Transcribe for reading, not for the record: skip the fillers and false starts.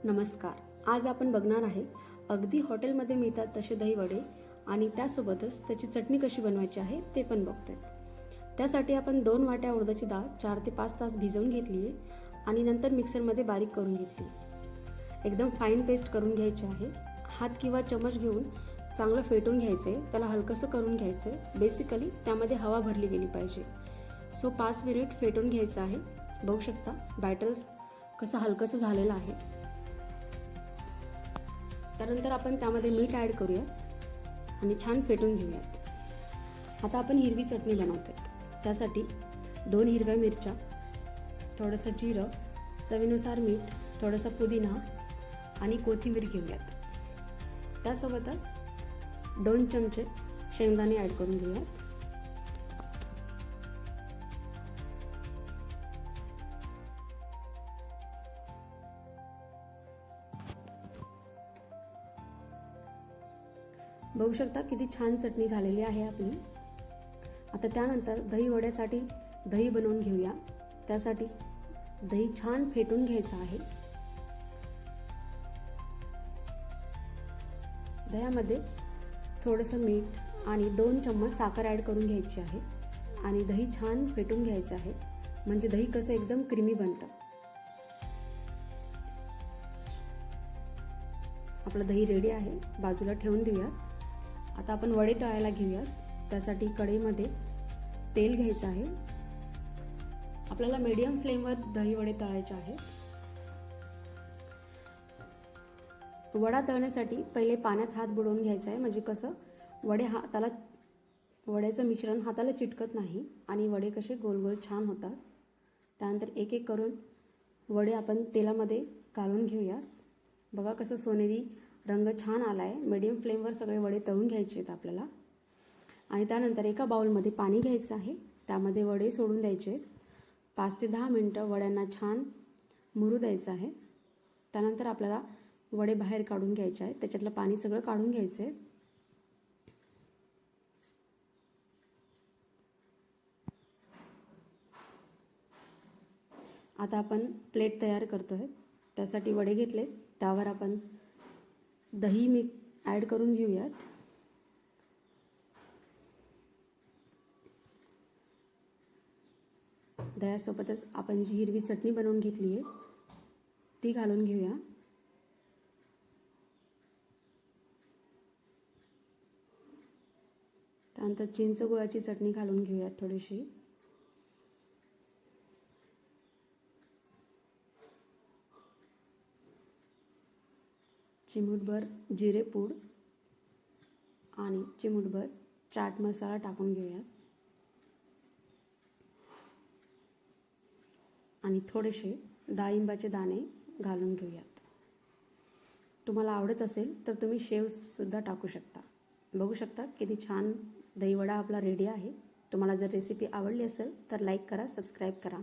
नमस्कार. आज आपण बघणार आहे अगदी हॉटेलमध्ये मिळतात तसे दही वडे आणि त्यासोबतच त्याची चटणी कशी बनवायची आहे ते पण बघतोय. त्यासाठी आपण 2 वाट्या उडदाची डाळ 4 ते 5 तास भिजवून घेतली आहे आणि नंतर मिक्सरमध्ये बारीक करून घेतली. एकदम फाईन पेस्ट करून घ्यायची आहे. हात किंवा चमच घेऊन चांगलं फेटून घ्यायचे, त्याला हलकंसं करून घ्यायचे. बेसिकली त्यामध्ये हवा भरली गेली पाहिजे. 5 मिनिट फेटून घ्यायचं आहे. बघू शकता बॅटर कसं हलकंसं झालेलं आहे. त्यानंतर आपण त्यामध्ये मीठ ॲड करूयात आणि छान फेटून घेऊयात. आता आपण हिरवी चटणी बनवतोय. त्यासाठी 2 हिरव्या मिरच्या, थोडंसं जिरं, चवीनुसार मीठ, थोडासा पुदिना आणि कोथिंबीर घेऊयात. त्यासोबतच 2 चमचे शेंगदाणे ॲड करून घेऊयात. बघू शकता किती छान चटणी झालेली आहे आपली. आता त्यानंतर दही वड्यासाठी दही बनवून घेऊया. त्यासाठी दही छान फेटून घ्यायचं आहे. दह्यामध्ये थोडंसं मीठ आणि 2 चम्मच साखर ॲड करून घ्यायची आहे आणि दही छान फेटून घ्यायचं आहे, म्हणजे दही कसं एकदम क्रीमी बनतं. आपलं दही रेडी आहे, बाजूला ठेवून देऊया. आता आपण वडे तळायला घेऊयात. त्यासाठी कढईमध्ये तेल घ्यायचं आहे. आपल्याला मीडियम फ्लेमवर दही वडे तळायचे आहेत. वडा तळण्यासाठी पहिले पाण्यात हात बुडवून घ्यायचा आहे, म्हणजे कसं वड्याचं मिश्रण हाताला चिटकत नाही आणि वडे कसे गोल गोल छान होतात. त्यानंतर एक एक करून वडे आपण तेलामध्ये घालून घेऊयात. बघा कसं सोनेरी रंग छान आला आहे. मीडियम फ्लेमवर सगळे वडे तळून घ्यायचे आहेत आपल्याला. आणि त्यानंतर एका बाउलमध्ये पाणी घ्यायचं आहे. त्यामध्ये वडे सोडून द्यायचे. 5 ते 10 मिनटं वड्यांना छान मुरू द्यायचं आहे. त्यानंतर आपल्याला वडे बाहेर काढून घ्यायचे आहेत. त्याच्यातलं पाणी सगळं काढून घ्यायचं आहे. आता आपण प्लेट तयार करतोय. त्यासाठी वडे घेतले, त्यावर आपण दही ॲड करून घेऊयात. दह्यासोबतच आपण जी हिरवी चटणी बनवून घेतली आहे ती घालून घेऊया. त्यानंतर चिंच गुळाची चटणी घालून घेऊयात थोडीशी. चिमूटभर जिरेपूड आणि चिमूटभर चाट मसाला टाकून घेऊयात आणि थोडेसे डाळिंबाचे दाणे घालून घेऊयात. तुम्हाला आवडत असेल तर तुम्ही शेवसुद्धा टाकू शकता. बघू शकता किती छान दहीवडा आपला रेडी आहे. तुम्हाला जर रेसिपी आवडली असेल तर लाईक करा, सबस्क्राईब करा.